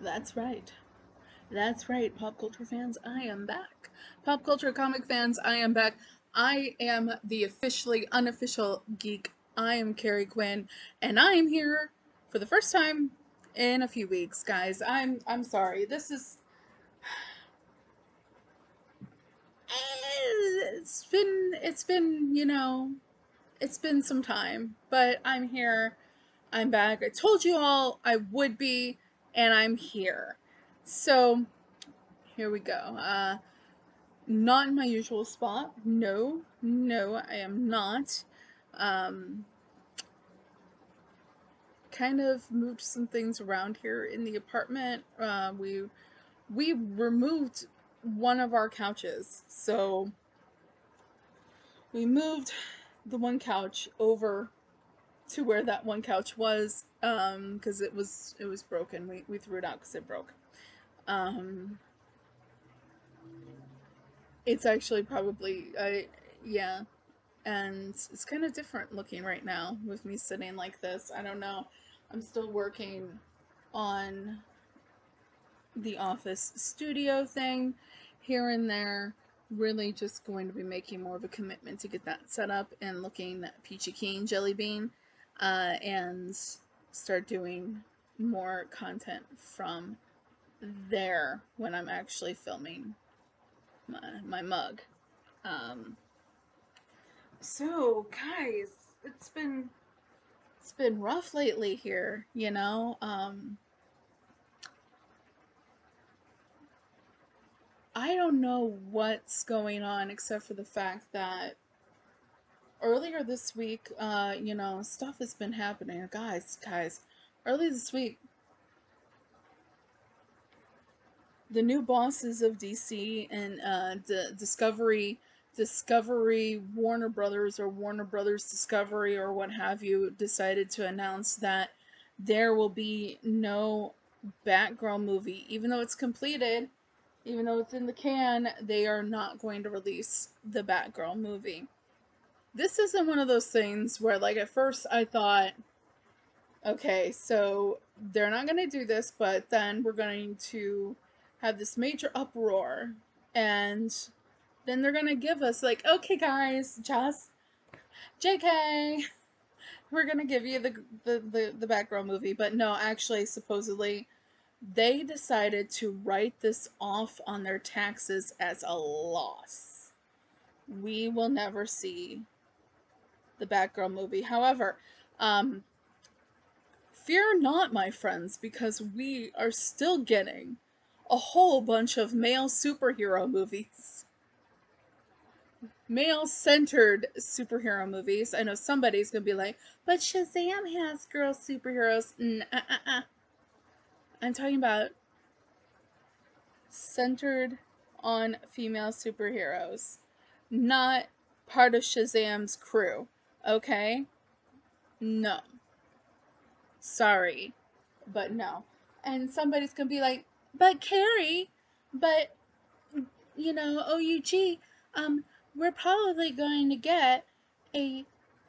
That's right. That's right, pop culture fans, I am back. Pop culture comic fans, I am back. I am the officially unofficial geek. I am Carrie Quinn, and I am here for the first time in a few weeks, guys. I'm sorry. It's been some time, but I'm here. I'm back. I told you all I would be, and I'm here. So, here we go. Not in my usual spot. No, no, I am not. Um, kind of moved some things around here in the apartment. We removed one of our couches, so we moved the one couch over to where that one couch was, because it was broken. We threw it out because it broke. Um, it's actually probably yeah, and it's kind of different looking right now with me sitting like this. I don't know. I'm still working on the office studio thing here and there. Really just going to be making more of a commitment to get that set up and looking at Peachy Keen Jelly Bean, and start doing more content from there when I'm actually filming my mug. Um, so guys, it's been it's been rough lately here, you know. I don't know what's going on except for the fact that earlier this week, stuff has been happening. Guys, early this week, the new bosses of DC and Discovery, Warner Brothers, or Warner Brothers Discovery, or what have you, decided to announce that there will be no Batgirl movie. Even though it's completed, even though it's in the can, they are not going to release the Batgirl movie. This isn't one of those things where, like, at first I thought, okay, so they're not going to do this, but then we're going to have this major uproar, and then they're going to give us, like, okay, guys, just JK, we're going to give you the Batgirl movie. But no, actually, supposedly, they decided to write this off on their taxes as a loss. We will never see the Batgirl movie. However, um, fear not, my friends, because we are still getting a whole bunch of male superhero movies. Male-centered superhero movies. I know somebody's gonna be like, but Shazam has girl superheroes. I'm talking about centered on female superheroes, not part of Shazam's crew. Okay? No. Sorry, but no. And somebody's gonna be like, but Carrie, but OUG, um, we're probably going to get a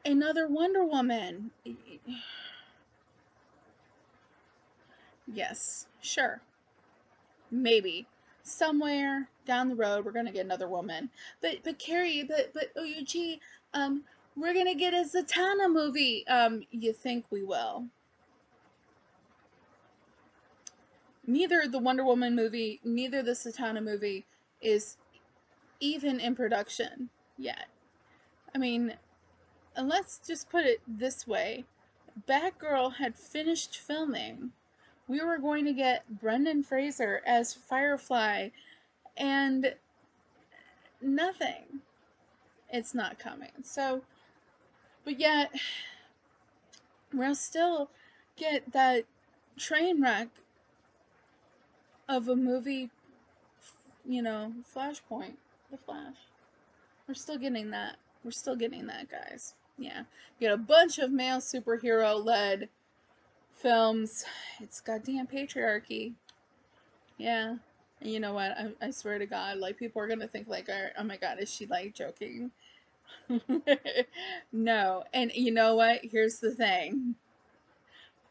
another Wonder Woman. Yes, sure, maybe somewhere down the road we're gonna get another woman. But Carrie, but OUG, we're gonna get a Zatanna movie. You think we will? Neither the Wonder Woman movie, neither the Zatanna movie is even in production yet. I mean, and let's just put it this way. Batgirl had finished filming. We were going to get Brendan Fraser as Firefly, and nothing. It's not coming. So, but yet, we'll still get that train wreck of a movie, Flashpoint. The Flash. We're still getting that. We're still getting that, guys. Yeah. You get a bunch of male superhero led films. It's goddamn patriarchy. Yeah. And you know what? I swear to God, like, people are gonna think, like, oh my God, is she, like, joking? No. And you know what? Here's the thing.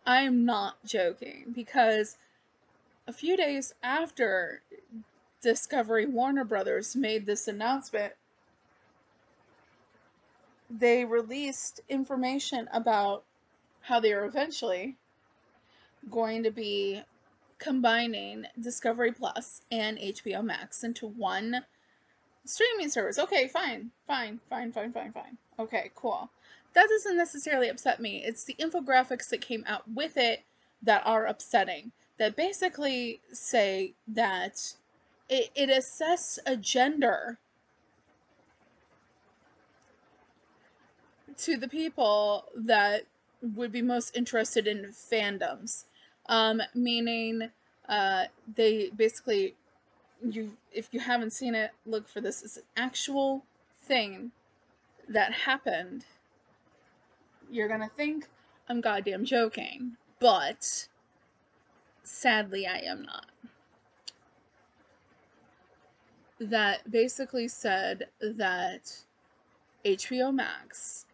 I'm not joking, because a few days after Discovery Warner Brothers made this announcement, they released information about how they are eventually going to be combining Discovery Plus and HBO Max into one streaming service. Okay, fine. Okay, cool. That doesn't necessarily upset me. It's the infographics that came out with it that are upsetting. That basically say that it assesses a gender to the people that would be most interested in fandoms. Meaning, they basically, if you haven't seen it, look for this. It's an actual thing that happened. You're gonna think I'm goddamn joking, but sadly I am not. That basically said that HBO Max,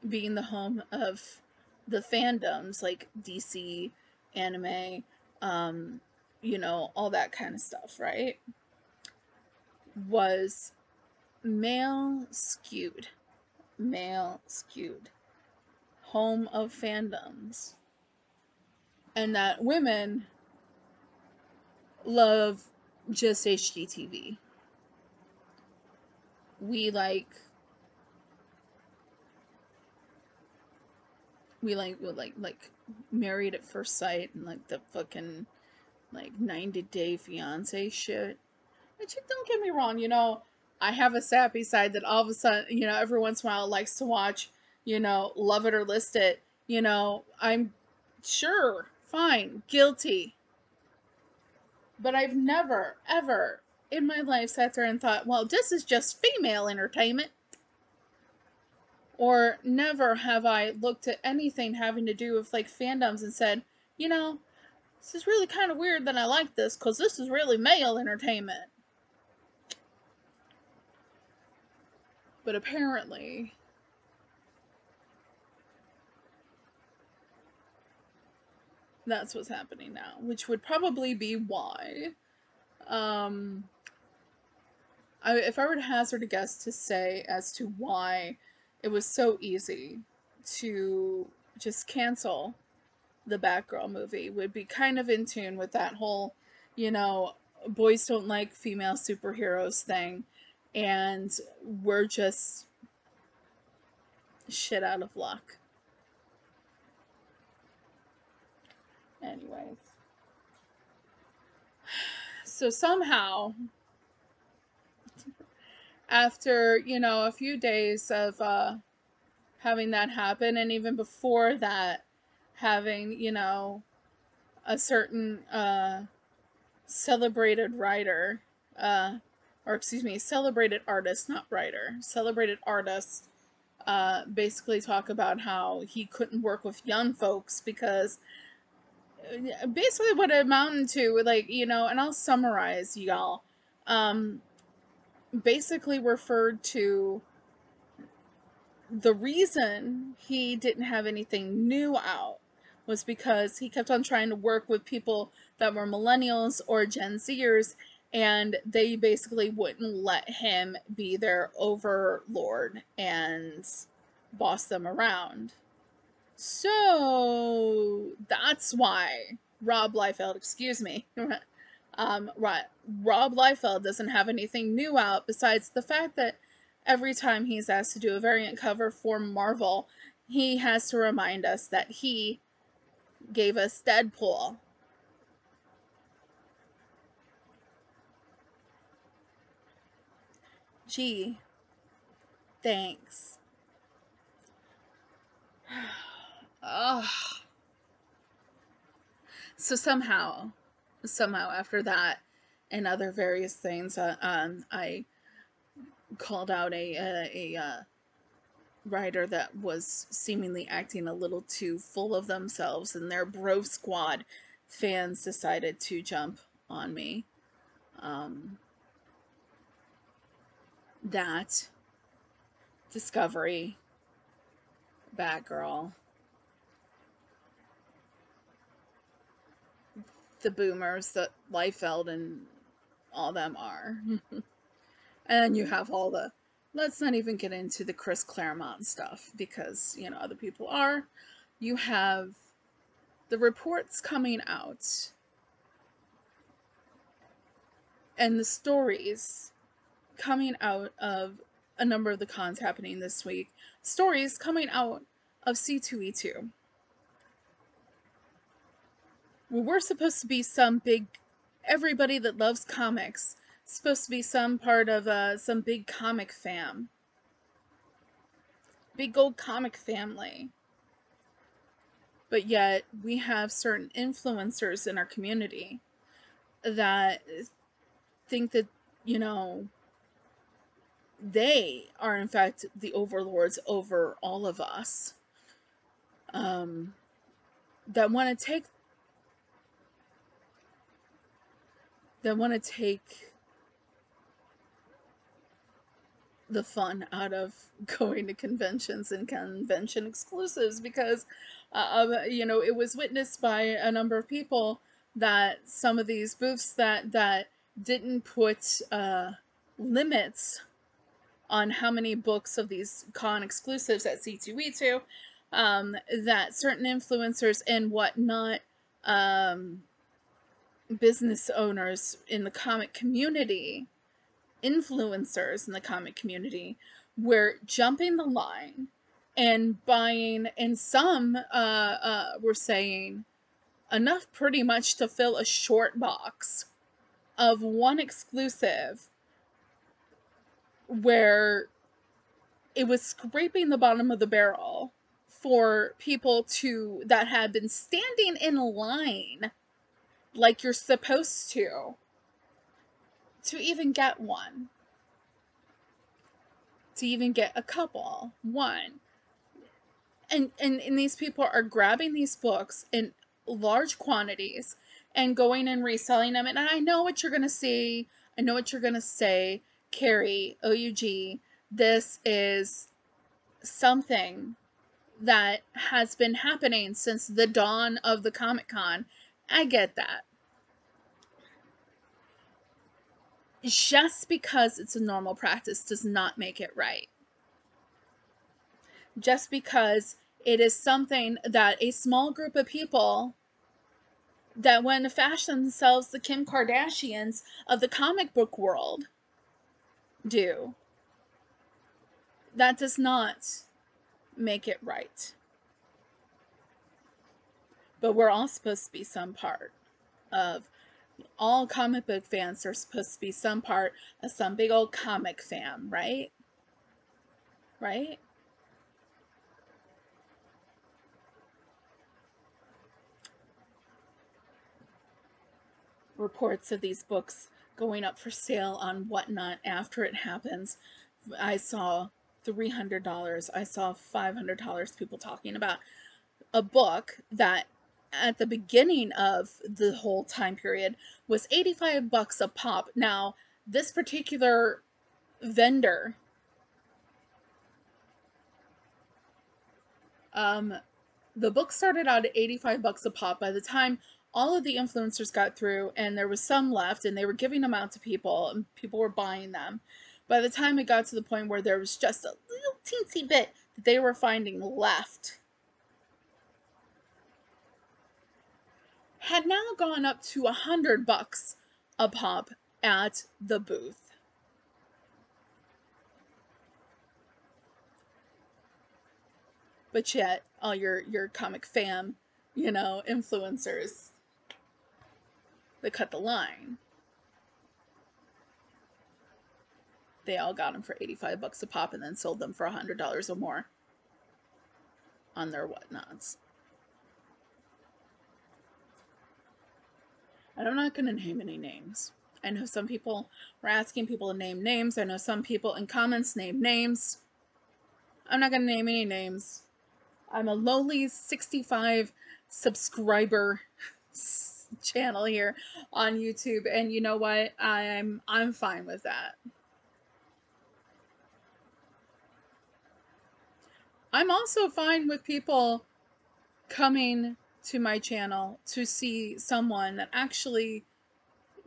being the home of the fandoms like DC, anime, all that kind of stuff, right? Was male skewed. Male skewed. Home of fandoms. And that women love just HGTV. We like Married at First Sight and like the fucking like 90-Day Fiance shit. Which, don't get me wrong, I have a sappy side that all of a sudden, every once in a while likes to watch, Love It or List It. I'm sure, fine, guilty. But I've never, ever in my life sat there and thought, well, this is just female entertainment. Or never have I looked at anything having to do with like fandoms and said, this is really kind of weird that I like this because this is really male entertainment. But apparently, that's what's happening now, which would probably be why. If I were to hazard a guess to say as to why it was so easy to just cancel the Batgirl movie, would be kind of in tune with that whole, boys don't like female superheroes thing, and we're just shit out of luck. Anyways. So somehow, after, a few days of having that happen, and even before that, having, a certain celebrated writer, celebrated artist, not writer, celebrated artist, basically talk about how he couldn't work with young folks because basically what it amounted to, like, and I'll summarize, y'all, basically referred to the reason he didn't have anything new out was because he kept on trying to work with people that were millennials or Gen Zers, and they basically wouldn't let him be their overlord and boss them around. So that's why Rob Liefeld, Rob Liefeld doesn't have anything new out besides the fact that every time he's asked to do a variant cover for Marvel, he has to remind us that he gave us Deadpool. Gee, thanks. Ugh. So somehow after that and other various things, I called out a writer that was seemingly acting a little too full of themselves, and their Bro Squad fans decided to jump on me. That Discovery, Batgirl, the boomers that Liefeld and all them are. And then you have all the, let's not even get into the Chris Claremont stuff, because, you know, other people are. You have the reports coming out and the stories coming out of a number of the cons happening this week. Stories coming out of C2E2. We're supposed to be some big, everybody that loves comics, supposed to be some part of some big comic fam. Big old comic family. But yet, we have certain influencers in our community that think that, you know, they are in fact the overlords over all of us. That want to take the fun out of going to conventions and convention exclusives, because you know, it was witnessed by a number of people that some of these booths that didn't put limits on how many books of these con exclusives at C2E2, that certain influencers and whatnot, business owners in the comic community, influencers in the comic community, were jumping the line and buying, and some were saying enough pretty much to fill a short box of one exclusive, where it was scraping the bottom of the barrel for people that had been standing in line like you're supposed to even get one, to even get a couple, one. And these people are grabbing these books in large quantities and going and reselling them. And I know what you're going to see. I know what you're going to say, Carrie, OUG. This is something that has been happening since the dawn of the Comic-Con. I get that. Just because it's a normal practice does not make it right. Just because it is something that a small group of people that want to fashion themselves the Kim Kardashians of the comic book world do, that does not make it right. But we're all supposed to be some part of, all comic book fans are supposed to be some part of some big old comic fam, right? Right? Reports of these books going up for sale on whatnot after it happens. I saw $300. I saw $500 people talking about a book that at the beginning of the whole time period was $85 a pop. Now, this particular vendor, the book started out at $85 a pop. By the time all of the influencers got through and there was some left and they were giving them out to people and people were buying them, by the time it got to the point where there was just a little teensy bit that they were finding left, had now gone up to $100 a pop at the booth. But yet, all your comic fam, you know, influencers, they cut the line. They all got them for $85 a pop and then sold them for $100 or more on their whatnots. And I'm not going to name any names. I know some people were asking people to name names. I know some people in comments name names. I'm not going to name any names. I'm a lowly 65 subscriber channel here on YouTube, and you know what? I'm fine with that. I'm also fine with people coming to my channel to see someone that actually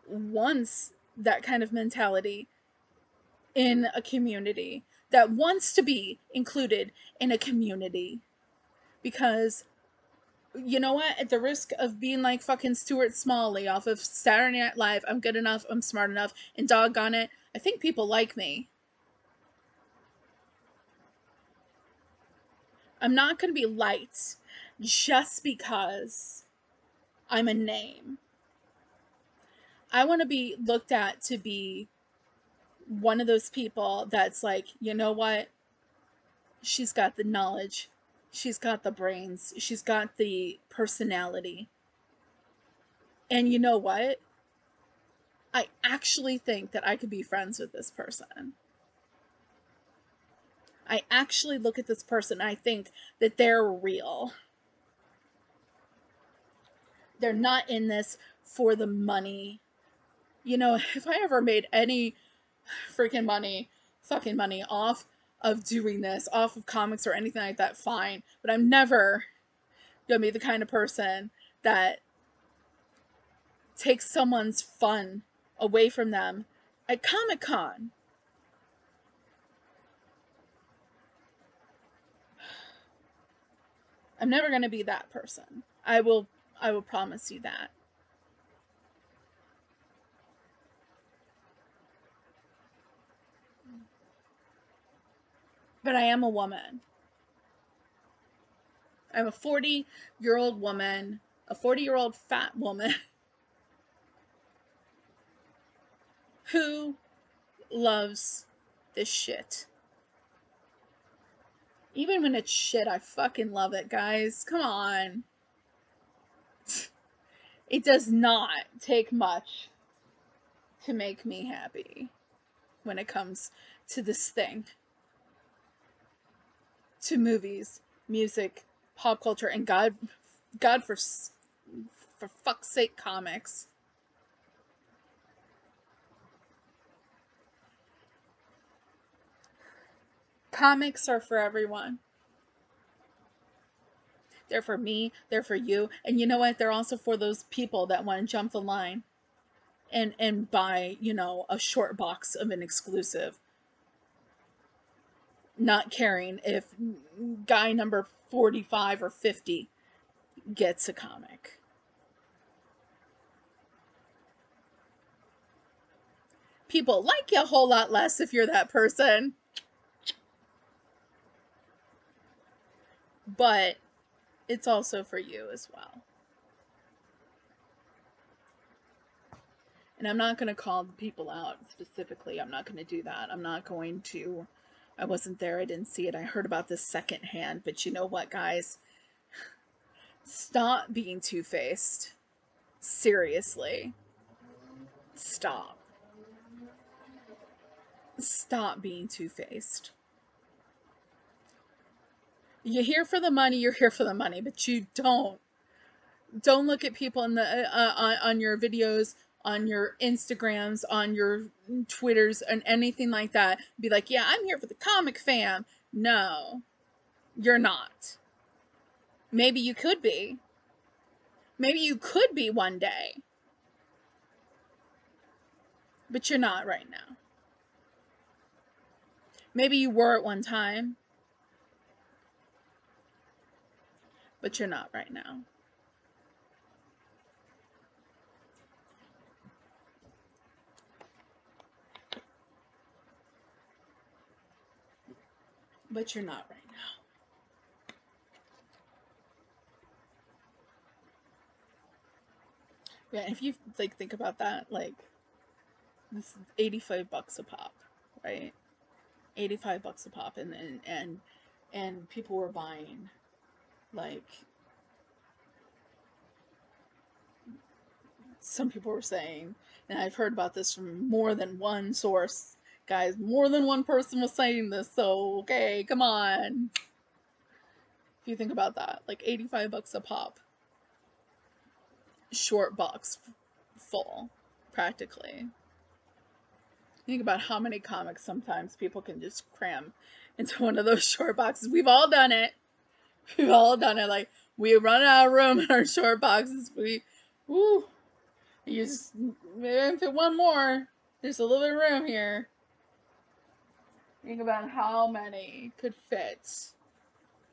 wants that kind of mentality in a community, that wants to be included in a community. Because you know what? At the risk of being like fucking Stuart Smalley off of Saturday Night Live, I'm good enough, I'm smart enough, and doggone it, I think people like me. I'm not going to be liked just because I'm a name. I want to be looked at to be one of those people that's like, you know what? She's got the knowledge. She's got the brains. She's got the personality. And you know what? I actually think that I could be friends with this person. I actually look at this person and I think that they're real. They're not in this for the money. You know, if I ever made any freaking fucking money off of doing this, off of comics or anything like that, fine. But I'm never gonna be the kind of person that takes someone's fun away from them at Comic-Con. I'm never gonna be that person. I will promise you that. But I am a woman. I'm a 40-year-old woman, a 40-year-old fat woman who loves this shit. Even when it's shit, I fucking love it, guys. Come on. It does not take much to make me happy when it comes to this thing. To movies, music, pop culture, and God for fuck's sake, comics. Comics are for everyone. They're for me, they're for you, and you know what? They're also for those people that want to jump the line and buy, you know, a short box of an exclusive. Not caring if guy number 45 or 50 gets a comic. People like you a whole lot less if you're that person. But it's also for you as well. And I'm not going to call the people out specifically. I'm not going to do that. I'm not going to. I wasn't there. I didn't see it. I heard about this secondhand. But you know what, guys? Stop being two-faced. Seriously. Stop. Stop being two-faced. You're here for the money, you're here for the money, but you don't look at people in the on your videos, on your Instagrams, on your Twitters, and anything like that. Be like, yeah, I'm here for the comic fam. No, you're not. Maybe you could be. Maybe you could be one day. But you're not right now. Maybe you were at one time. But you're not right now. But you're not right now. Yeah, if you like think about that, like this is $85 a pop, right? $85 a pop, and people were buying like, some people were saying, and I've heard about this from more than one source, guys, more than one person was saying this, so okay, come on. If you think about that, like $85 a pop, short box full, practically. Think about how many comics sometimes people can just cram into one of those short boxes. We've all done it. We've all done it. Like, we run out of room in our short boxes. Woo, you just, maybe fit one more. There's a little bit of room here. Think about how many could fit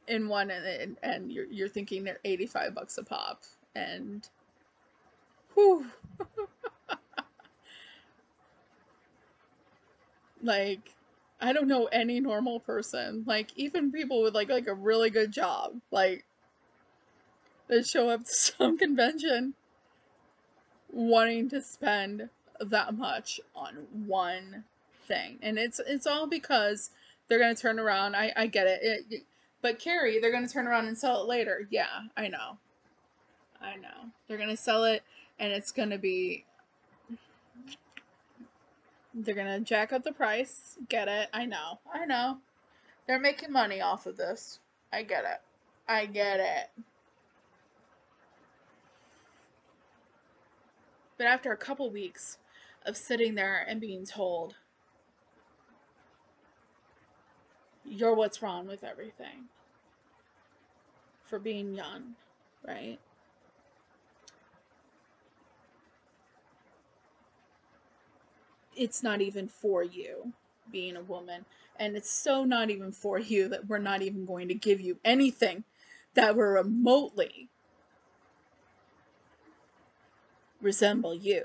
in one, and you're thinking they're $85 a pop, and whew. Like, I don't know any normal person, like even people with like a really good job, like, that show up to some convention wanting to spend that much on one thing. And it's all because they're gonna turn around. I get it. But Carrie, they're gonna turn around and sell it later. Yeah, I know. I know. They're gonna sell it, and it's gonna be, they're gonna jack up the price. Get it? I know. I know. They're making money off of this. I get it. I get it. But after a couple weeks of sitting there and being told, you're what's wrong with everything for being young, right? It's not even for you being a woman. And it's so not even for you that we're not even going to give you anything that will remotely resemble you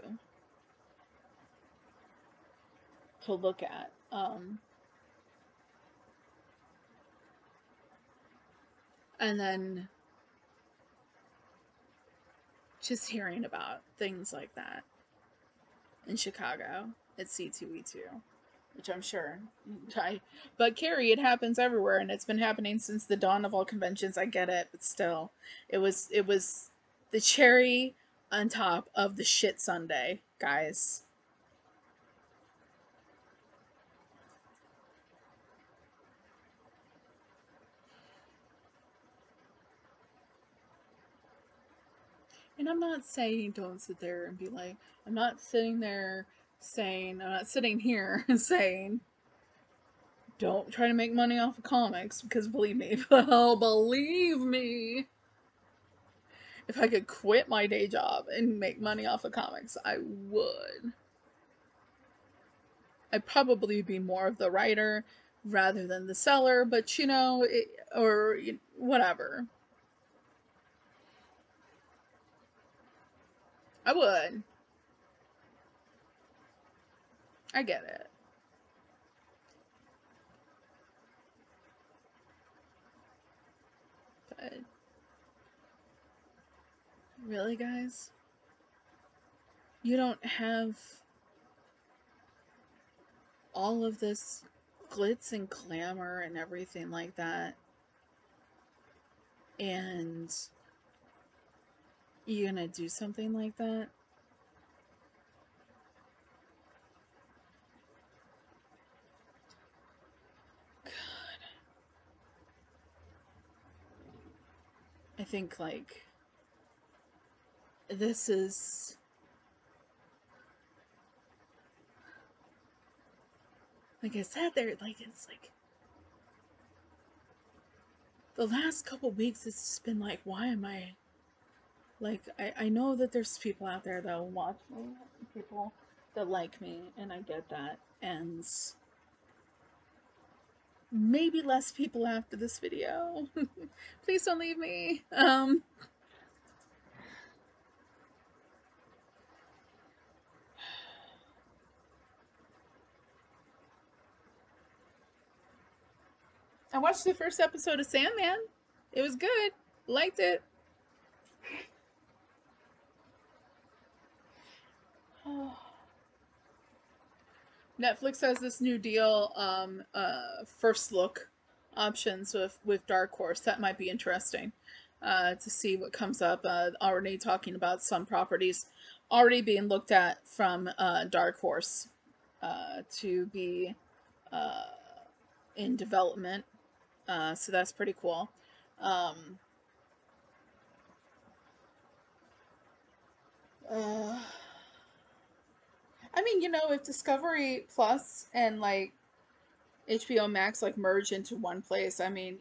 to look at. And then just hearing about things like that in Chicago at C2E2, which I'm sure but Carrie, it happens everywhere, and it's been happening since the dawn of all conventions. I get it, but still, it was the cherry on top of the shit sundae, guys. And I'm not saying don't sit there and be like, I'm not sitting there saying, I'm not sitting here saying don't try to make money off of comics, because believe me, oh, believe me, if I could quit my day job and make money off of comics, I would. I'd probably be more of the writer rather than the seller, but or whatever. I would. I get it. But really, guys, you don't have all of this glitz and glamour and everything like that, and you're gonna do something like that? God. I think, like, this is, like I said, there, like, it's like the last couple weeks, it's just been like, why am I, like, I know that there's people out there that will watch me, people that like me, and I get that, and maybe less people after this video. Please don't leave me. I watched the first episode of Sandman. It was good. Liked it. Netflix has this new deal, first look options with Dark Horse. That might be interesting to see what comes up. Already talking about some properties already being looked at from Dark Horse to be uh, in development. So that's pretty cool. Um, uh, I mean, if Discovery Plus and like HBO Max like merge into one place, I mean,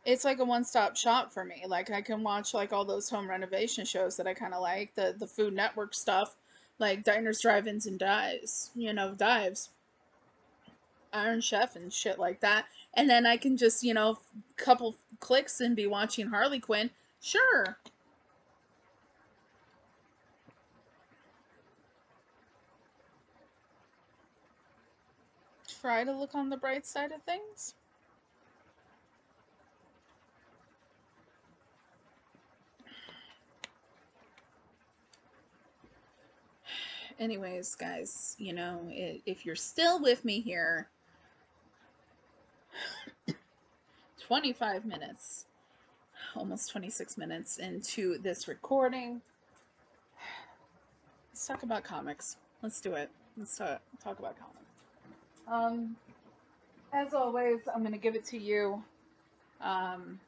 it's like a one-stop shop for me. Like, I can watch like all those home renovation shows that I kind of like, the Food Network stuff, like Diners, Drive-ins, and Dives, Iron Chef and shit like that. And then I can just, couple clicks and be watching Harley Quinn. Sure. Try to look on the bright side of things. Anyways, guys, if you're still with me here, 25 minutes, almost 26 minutes into this recording, let's talk about comics. Let's do it. Let's talk about comics. As always, I'm going to give it to you from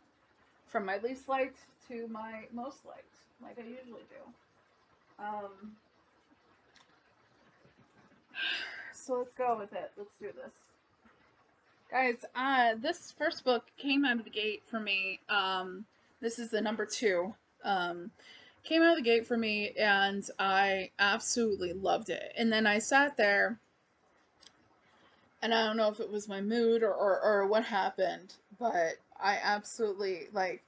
my least liked to my most liked, like I usually do. So let's go with it. Let's do this. Guys, this first book came out of the gate for me. This is the number 2. Came out of the gate for me, and I absolutely loved it. And then I sat there, and I don't know if it was my mood or what happened, but I absolutely, like,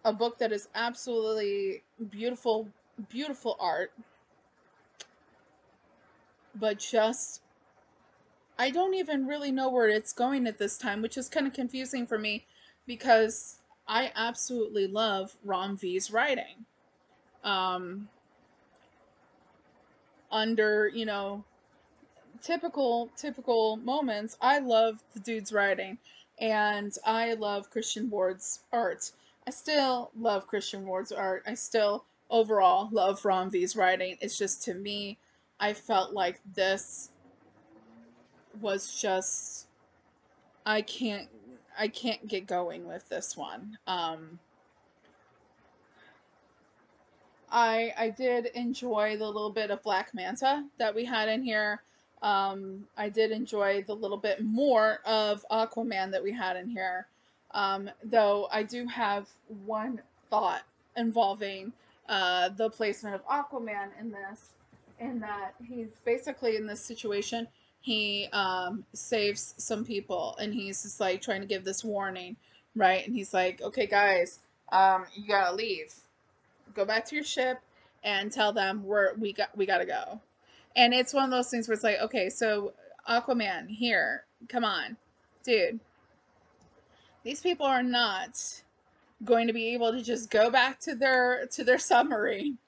a book that is absolutely beautiful, beautiful art, but just, I don't even really know where it's going at this time, which is kind of confusing for me because I absolutely love Ram V's writing. Under, typical moments, I love the dude's writing, and I love Christian Ward's art. I still love Christian Ward's art. I still overall love Ram V's writing. It's just, to me, I felt like this was just, I can't get going with this one. I did enjoy the little bit of Black Manta that we had in here. I did enjoy the little bit more of Aquaman that we had in here. Though I do have one thought involving the placement of Aquaman in this, in that he's basically in this situation. He saves some people, and he's just like trying to give this warning, right? And he's like, "Okay, guys, you gotta leave. Go back to your ship and tell them we gotta go." And it's one of those things where it's like, okay, so Aquaman, here, come on, dude. These people are not going to be able to just go back to their submarine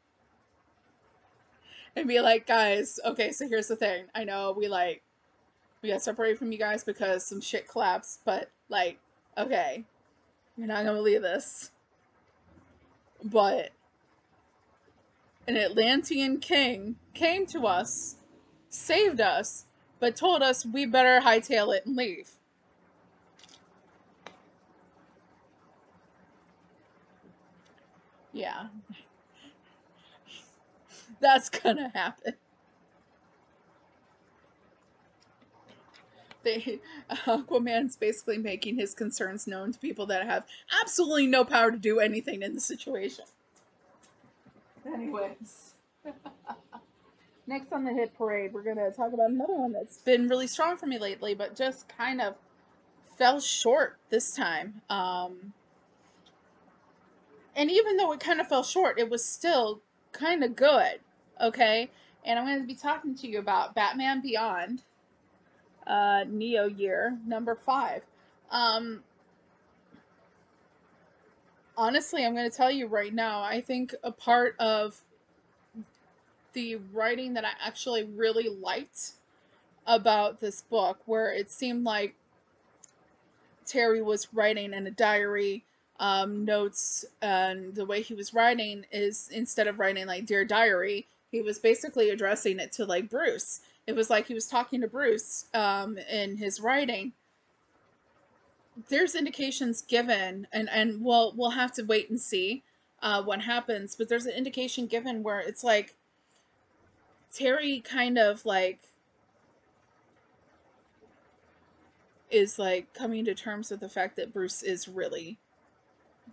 and be like, "Guys, okay, so here's the thing. I know we got separated from you guys because some shit collapsed, but like, okay, you're not gonna believe this, but an Atlantean king came to us, saved us, but told us we better hightail it and leave." Yeah, that's gonna happen. They Aquaman's basically making his concerns known to people that have absolutely no power to do anything in the situation. Anyways, next on the hit parade, we're gonna talk about another one that's been really strong for me lately, but just kind of fell short this time. And even though it kind of fell short, it was still kind of good. Okay, and I'm going to be talking to you about Batman Beyond, Neo Year number 5. Um, Honestly, I'm going to tell you right now, I think a part of the writing that I actually really liked about this book, where it seemed like Terry was writing in a diary, notes, and the way he was writing is, instead of writing like Dear Diary, he was basically addressing it to like Bruce. It was like he was talking to Bruce in his writing. There's indications given, and we'll have to wait and see what happens, but there's an indication given where it's like Terry kind of like is like coming to terms with the fact that Bruce is really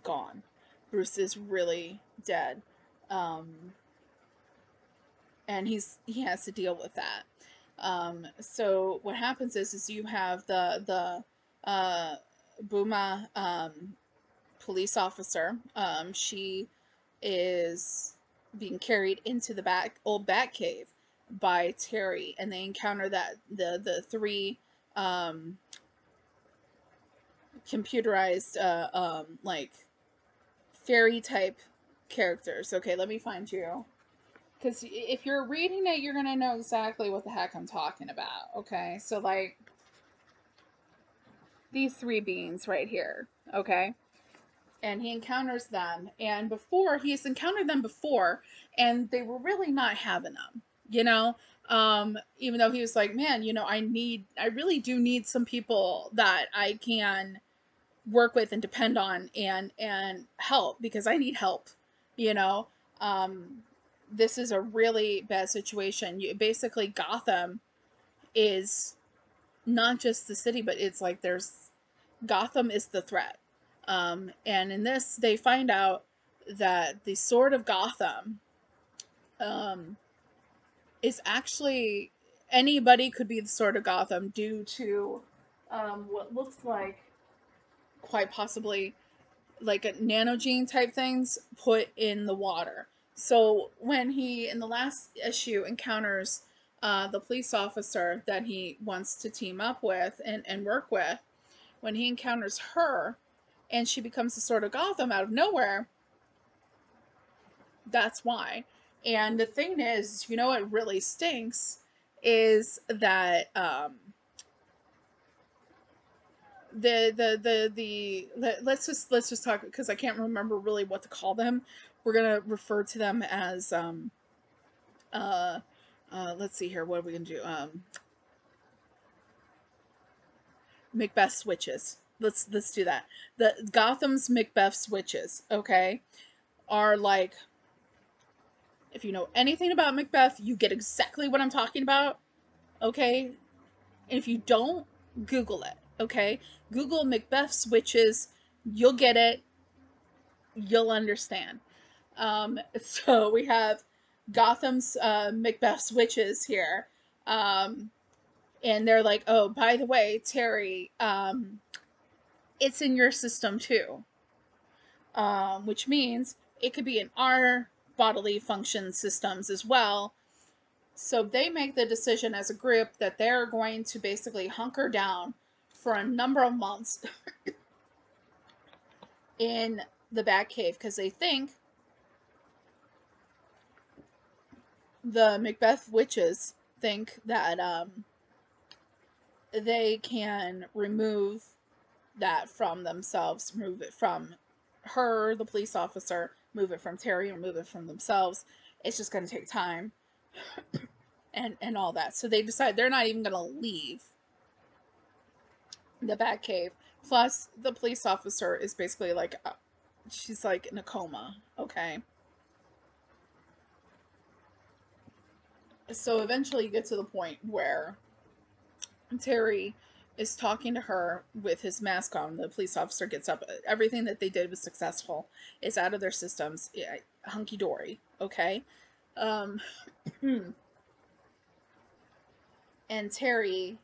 gone. Bruce is really dead. Um, and he has to deal with that. So what happens is you have the Buma police officer. She is being carried into the old Bat Cave by Terry, and they encounter that the three um, computerized like fairy type characters. Okay, let me find you. Because if you're reading it, you're going to know exactly what the heck I'm talking about. Okay, so like these three beings right here. Okay, and he encounters them, and he's encountered them before, and they were really not having them, you know. Even though he was like, man, I really do need some people that I can work with and depend on and help, because I need help, you know. um this is a really bad situation. Basically Gotham is not just the city, but it's like there's Gotham is the threat. And in this, they find out that the Sword of Gotham um, is actually anybody could be the Sword of Gotham due to what looks like quite possibly like a nanogene type things put in the water. So when he in the last issue encounters the police officer that he wants to team up with and work with, when he encounters her and she becomes the Sword of Gotham out of nowhere, that's why. And the thing is, what really stinks is that let's just talk, because I can't remember really what to call them. We're gonna refer to them as uh let's see here, what are we gonna do? Macbeth switches. Let's do that. The Gotham's Macbeth switches, okay, are like, if you know anything about Macbeth, you get exactly what I'm talking about, okay? And if you don't, Google it, okay? Google Macbeth switches, you'll get it, you'll understand. So we have Gotham's Macbeth switches here. And they're like, oh, by the way, Terry, it's in your system too. Which means it could be in our bodily function systems as well. So they make the decision as a group that they're going to basically hunker down for a number of months in the Batcave, because they think the Macbeth witches think that they can remove that from themselves, remove it from her, the police officer, move it from Terry, or move it from themselves. It's just going to take time and all that. So they decide they're not even going to leave the Batcave. Plus, the police officer is basically like, she's like in a coma, okay? So eventually you get to the point where Terry is talking to her with his mask on. The police officer gets up. Everything that they did was successful. It's out of their systems. Yeah, hunky dory, okay? Um, and Terry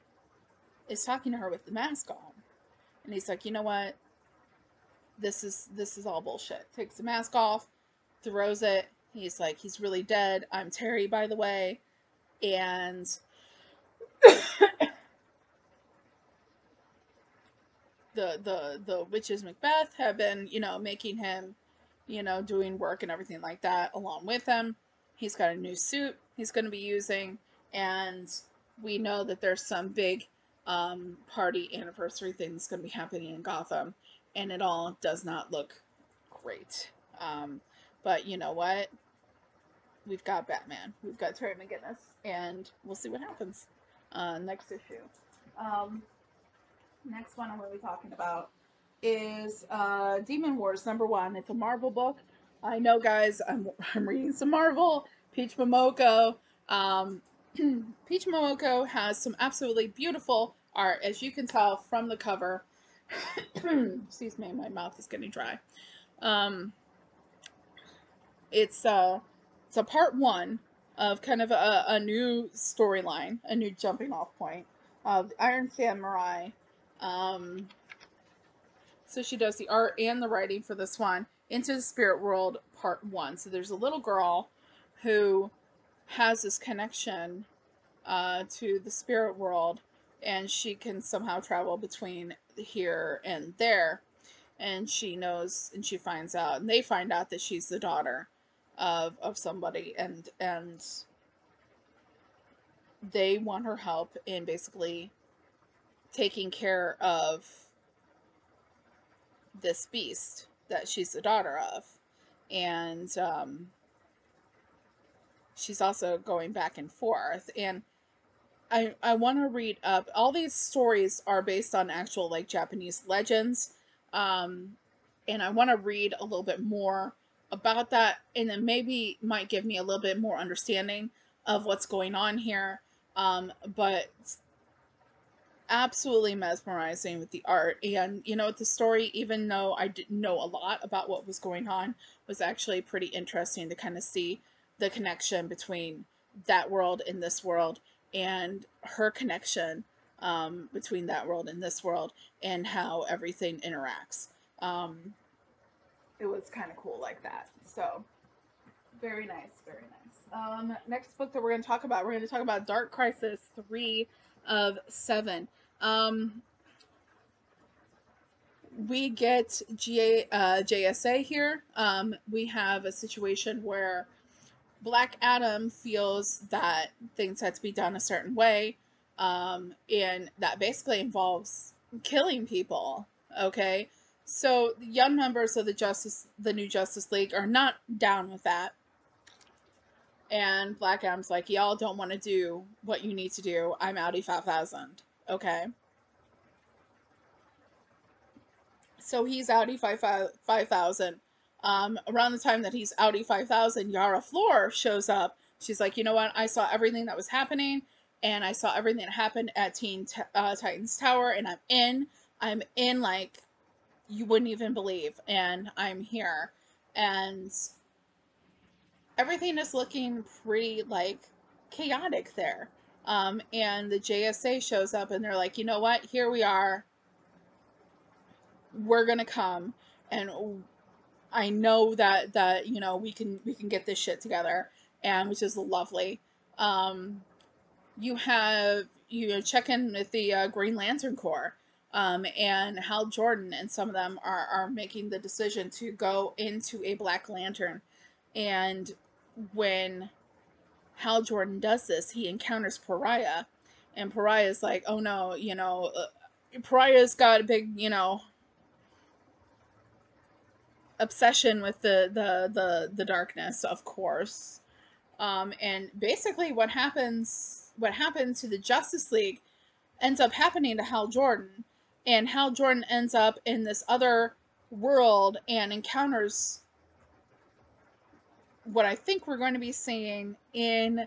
is talking to her with the mask on. And he's like, you know what? This is all bullshit. Takes the mask off, throws it. He's like, he's really dead. I'm Terry, by the way. And the witches Macbeth have been, making him, doing work and everything like that along with him. He's got a new suit he's going to be using, and we know that there's some big party anniversary thing that's going to be happening in Gotham, and it all does not look great. But you know what? We've got Batman. We've got Terry McGinnis, and we'll see what happens next issue. Next one I'm going to be talking about is Demon Wars #1. It's a Marvel book. I know, guys, I'm reading some Marvel. Peach Momoko. Peach Momoko has some absolutely beautiful art. As you can tell from the cover, excuse me, my mouth is getting dry. Um, it's a part one of kind of a new storyline, a new jumping off point of Iron Samurai. Um, so she does the art and the writing for this one. Into the Spirit World Part 1. So there's a little girl who has this connection to the spirit world, and she can somehow travel between here and there. And she knows, and she finds out, and they find out that she's the daughter of somebody, and they want her help in basically taking care of this beast that she's the daughter of. And she's also going back and forth. And I want to read up. All these stories are based on actual like Japanese legends. Um, and I want to read a little bit more about that, and then maybe might give me a little bit more understanding of what's going on here. But absolutely mesmerizing with the art. And you know, the story, even though I didn't know a lot about what was going on, was actually pretty interesting to kind of see the connection between that world and this world, and her connection between that world and this world, and how everything interacts. Um, it was kind of cool like that. So very nice, very nice. Next book that we're going to talk about Dark Crisis 3 of 7. Um, we get JSA here. We have a situation where Black Adam feels that things had to be done a certain way, and that basically involves killing people. Okay, so the young members of the new Justice League, are not down with that. And Black Adam's like, y'all don't want to do what you need to do. I'm Audi 5000. Okay. So he's Audi 5000. Around the time that he's Audi 5000, Yara Flor shows up. She's like, you know what? I saw everything that was happening, and I saw everything that happened at Titans Tower, and I'm in like you wouldn't even believe, and I'm here. And everything is looking pretty like chaotic there. And the JSA shows up, and they're like, you know what? Here we are. We're gonna come, and I know that you know we can get this shit together, and which is lovely. Um, you have check in with the Green Lantern Corps, and Hal Jordan and some of them are making the decision to go into a Black Lantern, and when Hal Jordan does this, he encounters Pariah, and Pariah's like, oh no, Pariah's got a big obsession with the darkness, of course. And basically, what happened to the Justice League ends up happening to Hal Jordan, and Hal Jordan ends up in this other world and encounters what I think we're going to be seeing in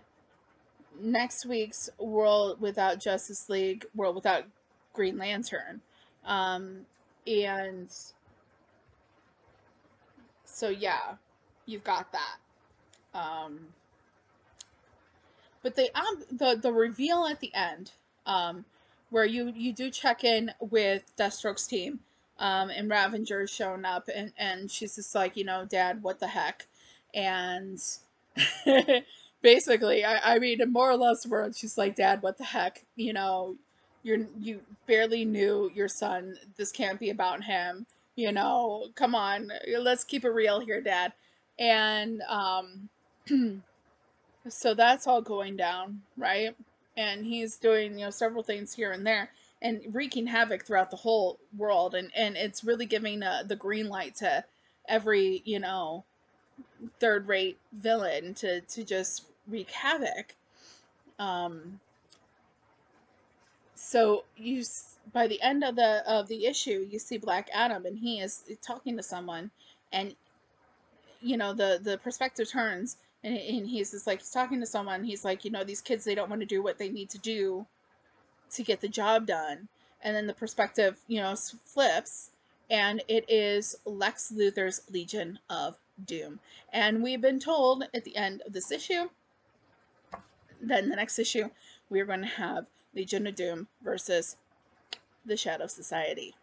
next week's World Without Justice League, World Without Green Lantern. And so yeah, you've got that. But the reveal at the end, where you do check in with Deathstroke's team, and Ravenger's showing up, and she's just like, Dad, what the heck, and basically, I mean, in more or less words, she's like, Dad, what the heck, you barely knew your son. This can't be about him. Come on, let's keep it real here, Dad, and so that's all going down, right? And he's doing, several things here and there, and wreaking havoc throughout the whole world, and it's really giving the green light to every, third-rate villain to just wreak havoc. Um, so by the end of the issue, you see Black Adam, and he is talking to someone, and the perspective turns, and he's just like, he's talking to someone. He's like, these kids, they don't want to do what they need to do to get the job done. And then the perspective, flips, and it is Lex Luthor's Legion of Doom. And we've been told at the end of this issue that in the next issue we're going to have Legion of Doom versus the Shadow Society.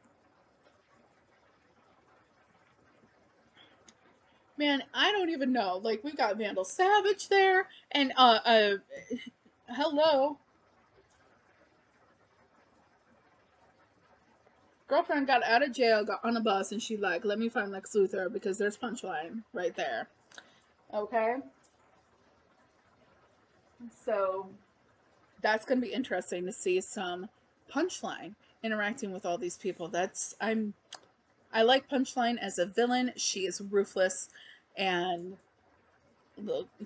Man, I don't even know. Like, we've got Vandal Savage there, and hello. Girlfriend got out of jail, got on a bus, and she like, let me find Lex Luthor because there's Punchline right there. Okay? So, that's going to be interesting to see some Punchline interacting with all these people. I like Punchline as a villain. She is ruthless and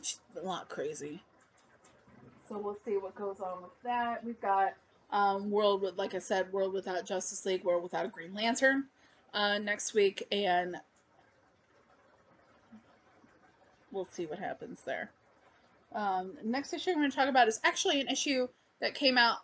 she's a lot crazy. So we'll see what goes on with that. We've got like I said, World Without Justice League, World Without a Green Lantern next week, and we'll see what happens there. Next issue I'm going to talk about is actually an issue that came out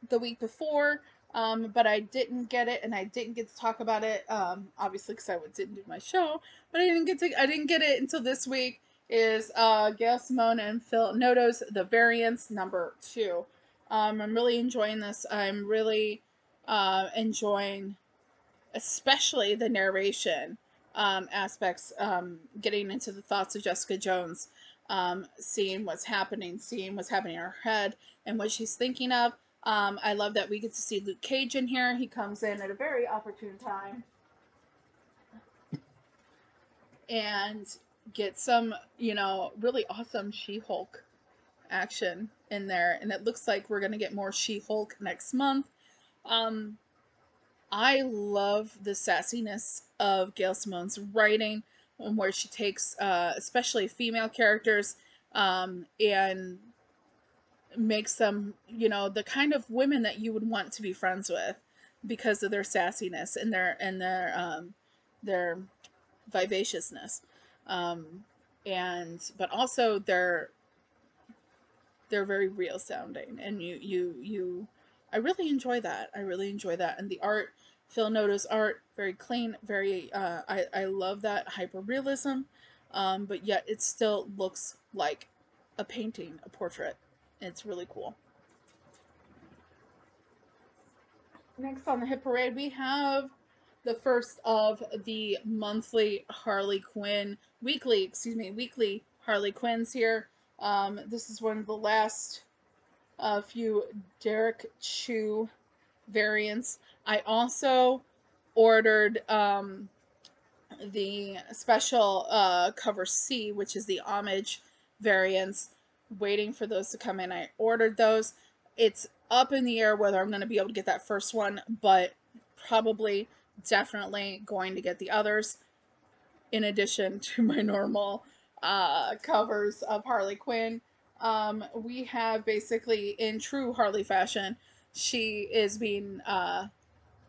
the week before, but I didn't get it, and I didn't get to talk about it, obviously because I didn't do my show, but I didn't get it until this week. Is Gail Simone and Phil Noto's The Variants #2. I'm really enjoying this. I'm really enjoying especially the narration aspects, getting into the thoughts of Jessica Jones, seeing what's happening in her head and what she's thinking of. I love that we get to see Luke Cage in here. He comes in at a very opportune time and get some, really awesome She-Hulk action in there. And it looks like we're going to get more She-Hulk next month. I love the sassiness of Gail Simone's writing, where she takes especially female characters and makes them, the kind of women that you would want to be friends with because of their sassiness and their vivaciousness, but also they're very real sounding, and I really enjoy that. And the art, Phil Noto's art, very clean, very I love that hyper realism, but yet it still looks like a painting, a portrait. It's really cool. Next on the hit parade, we have the first of the monthly Harley Quinn weekly Harley Quinns here. This is one of the last few Derek Chew variants. I also ordered the special cover C, which is the homage variants, waiting for those to come in. I ordered those. It's up in the air whether I'm going to be able to get that first one, but probably definitely going to get the others in addition to my normal covers of Harley Quinn. We have basically, in true Harley fashion, she is being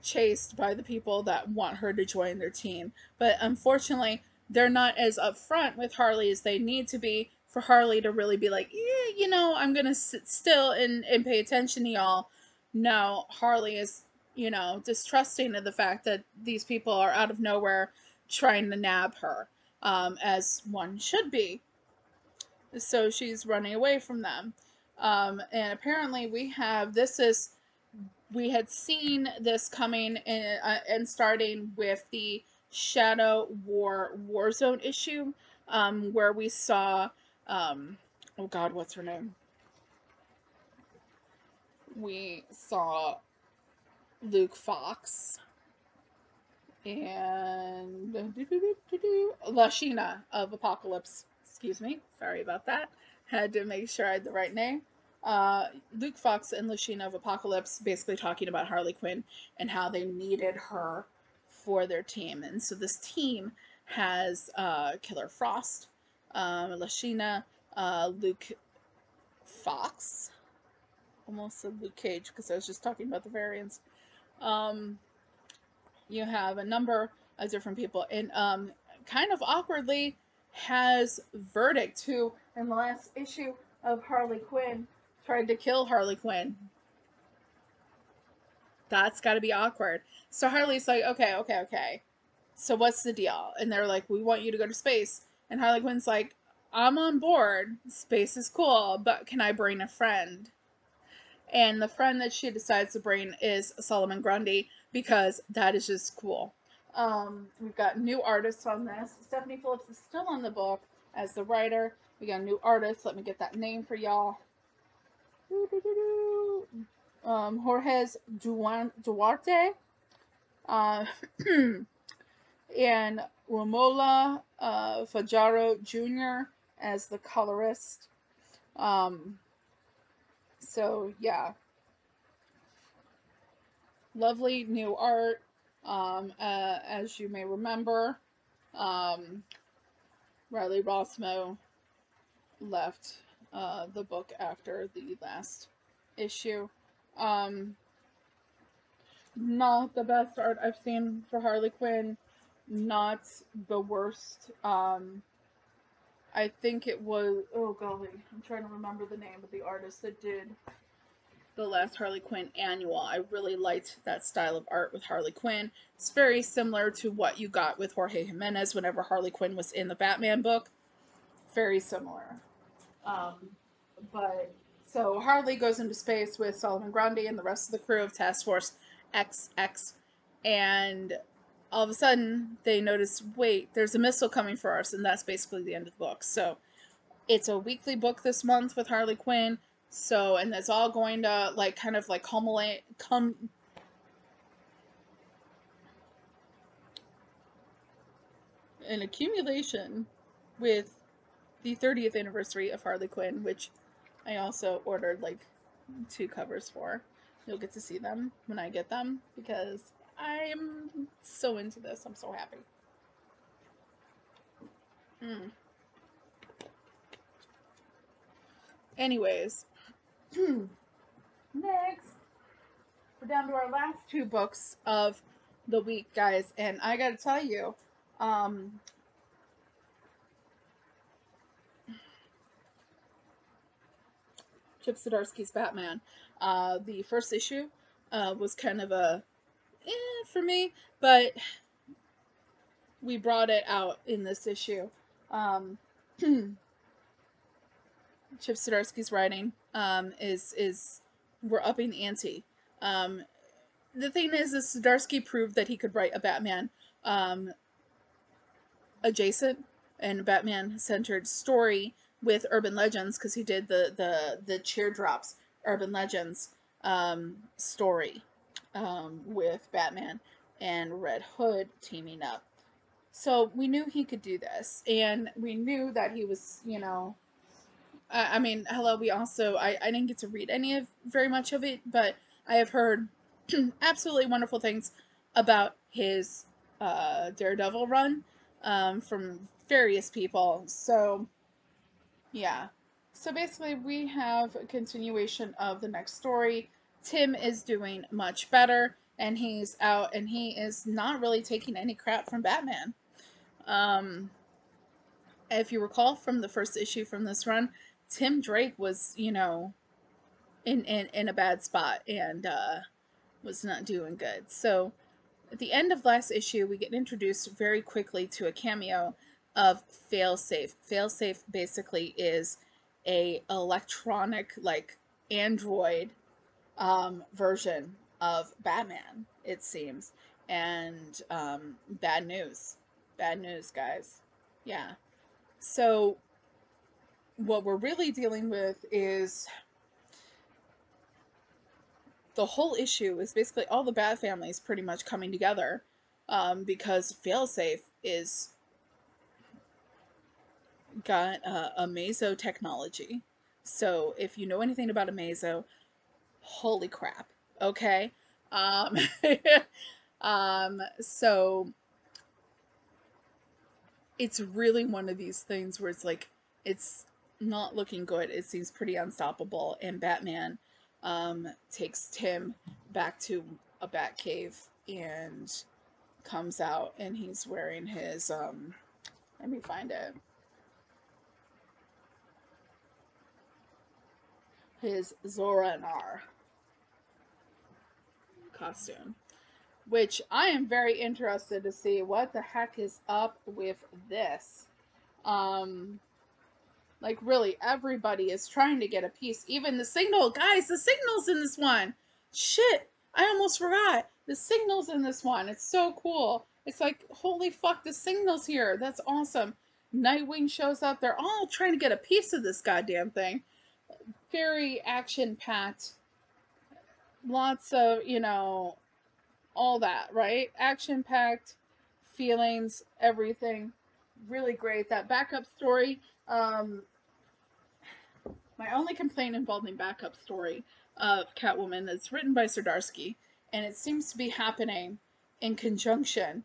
chased by the people that want her to join their team. But unfortunately, they're not as upfront with Harley as they need to be for Harley to really be like, I'm going to sit still and pay attention to y'all. No, Harley is, distrusting of the fact that these people are out of nowhere trying to nab her, as one should be. So she's running away from them. And apparently we had seen this coming in, and starting with the Shadow Warzone issue, where we saw, oh God, what's her name? We saw Luke Fox and Lashina of Apocalypse. Excuse me, sorry about that. Had to make sure I had the right name. Luke Fox and Lashina of Apocalypse basically talking about Harley Quinn and how they needed her for their team. And so this team has Killer Frost, Lashina, Luke Fox. Almost said Luke Cage because I was just talking about the variants. You have a number of different people, and kind of awkwardly has Verdict, who in the last issue of Harley Quinn tried to kill Harley Quinn. That's got to be awkward. So Harley's like, okay, okay, okay. So what's the deal? And they're like, we want you to go to space. And Harley Quinn's like, I'm on board. Space is cool, but can I bring a friend? And the friend that she decides to bring is Solomon Grundy because that is just cool. We've got new artists on this. Stephanie Phillips is still on the book as the writer. We got a new artist. Let me get that name for y'all. Jorge Duarte. Uh, and Romola Fajaro Jr. as the colorist. So yeah, lovely new art. As you may remember, Riley Rossmo left the book after the last issue. Not the best art I've seen for Harley Quinn. Not the worst. I think it was, oh golly, I'm trying to remember the name of the artist that did the last Harley Quinn annual. I really liked that style of art with Harley Quinn. It's very similar to what you got with Jorge Jimenez whenever Harley Quinn was in the Batman book. Very similar. Um, but so Harley goes into space with Solomon Grundy and the rest of the crew of Task Force XX, and all of a sudden they notice, wait, there's a missile coming for us, and that's basically the end of the book. So it's a weekly book this month with Harley Quinn. So, and it's all going to like kind of like an accumulation with the 30th anniversary of Harley Quinn, which I also ordered like 2 covers for. You'll get to see them when I get them because I am so into this. I'm so happy. Anyways, next we're down to our last 2 books of the week, guys, and I gotta tell you, Chip Zdarsky's Batman. The first issue was kind of a for me, but we brought it out in this issue. Chip Zdarsky's writing is we're upping the ante. The thing is Zdarsky proved that he could write a Batman adjacent and Batman centered story with urban legends because he did the Teardrops urban legends story with Batman and Red Hood teaming up. So we knew he could do this, and we knew that he was, you know, I mean, hello. We also I didn't get to read any of very much of it, but I have heard absolutely wonderful things about his Daredevil run from various people. So yeah. So basically, we have a continuation of the next story. Tim is doing much better, and he's out, and he is not really taking any crap from Batman. Um, if you recall from the first issue from this run, Tim Drake was, you know, in a bad spot and was not doing good. So at the end of last issue, we get introduced very quickly to a cameo of Failsafe. Failsafe basically is a electronic like android version of Batman, it seems, and bad news, guys. Yeah. So what we're really dealing with is the whole issue is basically all the Bat families pretty much coming together because Failsafe is got a Mazo technology. So if you know anything about a Mazo, holy crap. Okay. Um, so it's really one of these things where it's like, it's not looking good. It seems pretty unstoppable. And Batman takes Tim back to a Bat cave and comes out, and he's wearing his, let me find it. His Zoranar costume, which I am very interested to see what the heck is up with this. Like, really, everybody is trying to get a piece. Even the signal. Guys, the signal's in this one. Shit, I almost forgot. The signal's in this one. It's so cool. It's like, holy fuck, the signal's here. That's awesome. Nightwing shows up. They're all trying to get a piece of this goddamn thing. Very action-packed. Lots of, all that, right? Action-packed, feelings, everything. Really great. That backup story, my only complaint involving backup story of Catwoman is written by Siddarski, and it seems to be happening in conjunction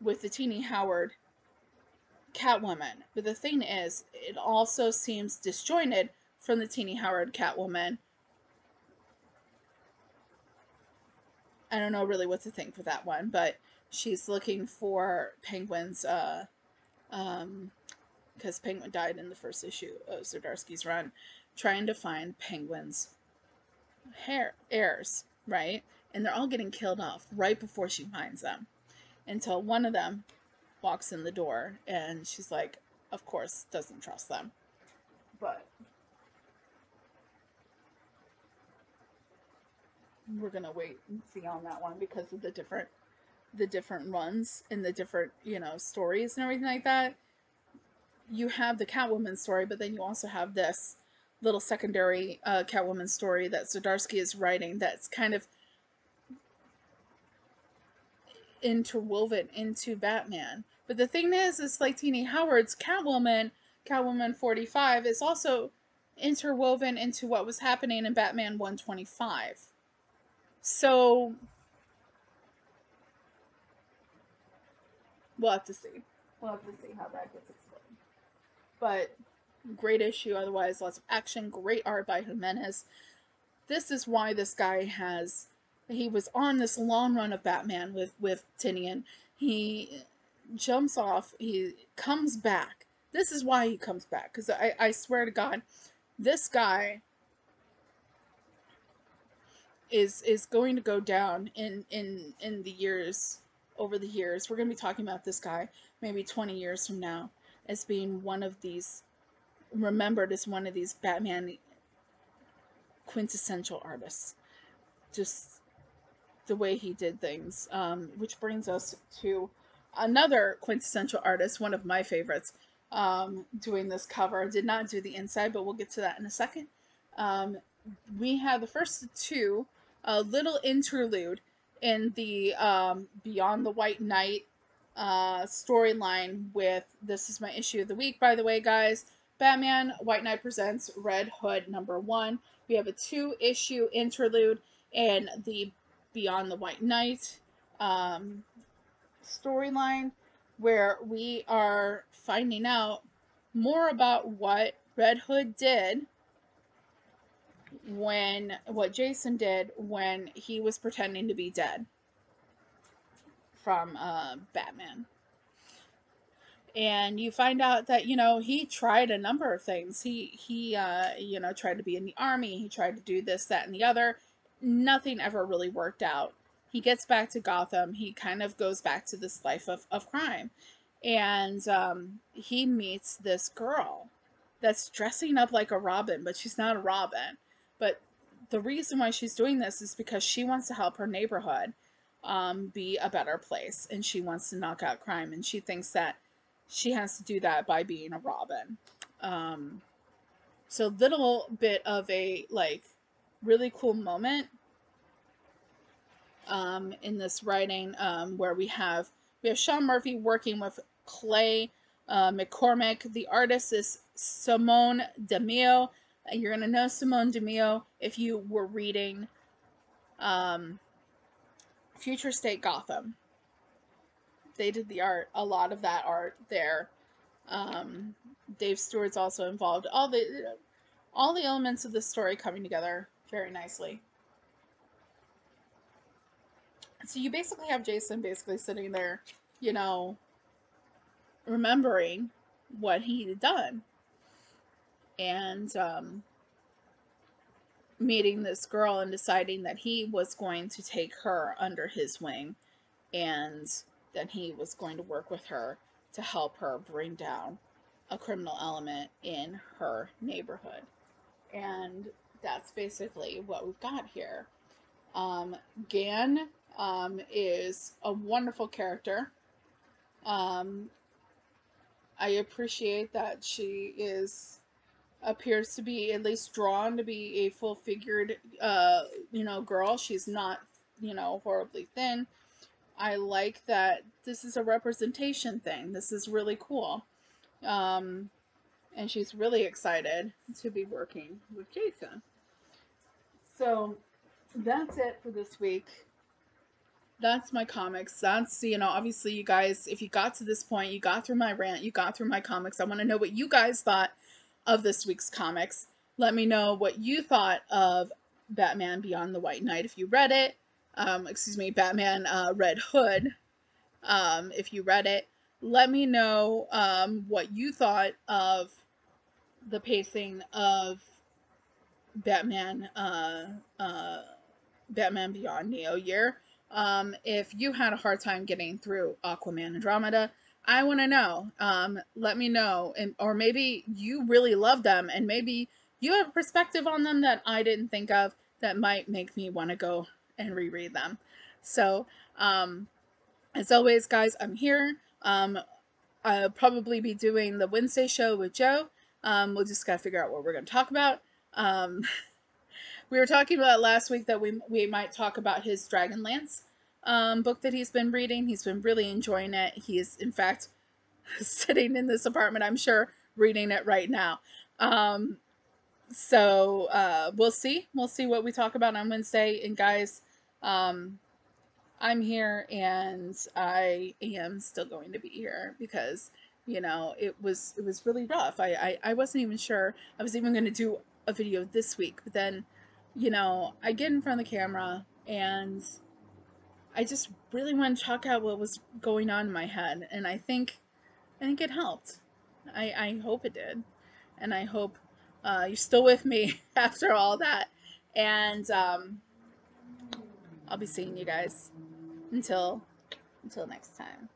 with the Teenie Howard Catwoman. But the thing is, it also seems disjointed from the Teenie Howard Catwoman. I don't know really what to think for that one, but she's looking for Penguin's, because Penguin died in the first issue of Zdarsky's run, trying to find Penguin's heirs, right? And they're all getting killed off right before she finds them, until one of them walks in the door, and she's like, of course, doesn't trust them. But we're gonna wait and see on that one because of the different runs and the different, stories and everything like that. You have the Catwoman story, but then you also have this little secondary Catwoman story that Zdarsky is writing that's kind of interwoven into Batman. But the thing is like Teenie Howard's Catwoman, Catwoman 45, is also interwoven into what was happening in Batman 125. So we'll have to see. We'll have to see how that gets explained. But great issue otherwise. Lots of action. Great art by Jimenez. This is why this guy he was on this long run of Batman with Tinian. He jumps off. He comes back. This is why he comes back. Because I swear to God, this guy is going to go down in the years, over the years. We're going to be talking about this guy maybe 20 years from now as being one of these, remembered as one of these Batman quintessential artists. Just the way he did things. Which brings us to another quintessential artist, one of my favorites, doing this cover. Did not do the inside, but we'll get to that in a second. We have the first two, a little interlude in the Beyond the White Knight storyline with, this is my issue of the week, by the way, guys. Batman White Knight Presents Red Hood #1. We have a 2-issue interlude in the Beyond the White Knight storyline, where we are finding out more about what Red Hood did, what Jason did when he was pretending to be dead from Batman. And you find out that, he tried a number of things. He tried to be in the army. He tried to do this, that, and the other. Nothing ever really worked out. He gets back to Gotham. He kind of goes back to this life of crime. And he meets this girl that's dressing up like a Robin, but she's not a Robin. But the reason why she's doing this is because she wants to help her neighborhood be a better place. And she wants to knock out crime. And she thinks that she has to do that by being a Robin. So little bit of a, really cool moment in this writing, where we have Sean Murphy working with Clay McCormick. The artist is Simone DeMeo. You're going to know Simone DeMeo if you were reading Future State Gotham. They did the art, a lot of that art there. Dave Stewart's also involved. All the elements of the story coming together very nicely. So you basically have Jason sitting there, remembering what he had done. And meeting this girl and deciding that he was going to take her under his wing, and that he was going to work with her to help her bring down a criminal element in her neighborhood. And that's basically what we've got here. Gan is a wonderful character. Um, I appreciate that she appears to be at least drawn to be a full figured girl. She's not, horribly thin. I like that this is a representation thing. This is really cool. Um, and she's really excited to be working with Jason. So that's it for this week. That's my comics. That's, obviously, you guys, if you got to this point, you got through my rant, you got through my comics. I want to know what you guys thought of this week's comics. Let me know what you thought of Batman Beyond the White Knight if you read it. Batman Red Hood, if you read it. Let me know what you thought of the pacing of Batman Batman Beyond Neo Year. If you had a hard time getting through Aquaman Andromeda, I want to know. Let me know. Or maybe you really love them and maybe you have a perspective on them that I didn't think of that might make me want to go and reread them. So, as always, guys, I'm here. I'll probably be doing the Wednesday show with Joe. We'll just got to figure out what we're going to talk about. We were talking about last week that we might talk about his Dragonlance book that he's been reading. He's been really enjoying it. He is, in fact, sitting in this apartment, I'm sure, reading it right now. So we'll see. We'll see what we talk about on Wednesday. And guys, I'm here and I am still going to be here because, it was really rough. I wasn't even sure I was even going to do a video this week, but then, I get in front of the camera and I just really want to talk out what was going on in my head. And I think it helped. I hope it did. And I hope you're still with me after all that. And I'll be seeing you guys until next time.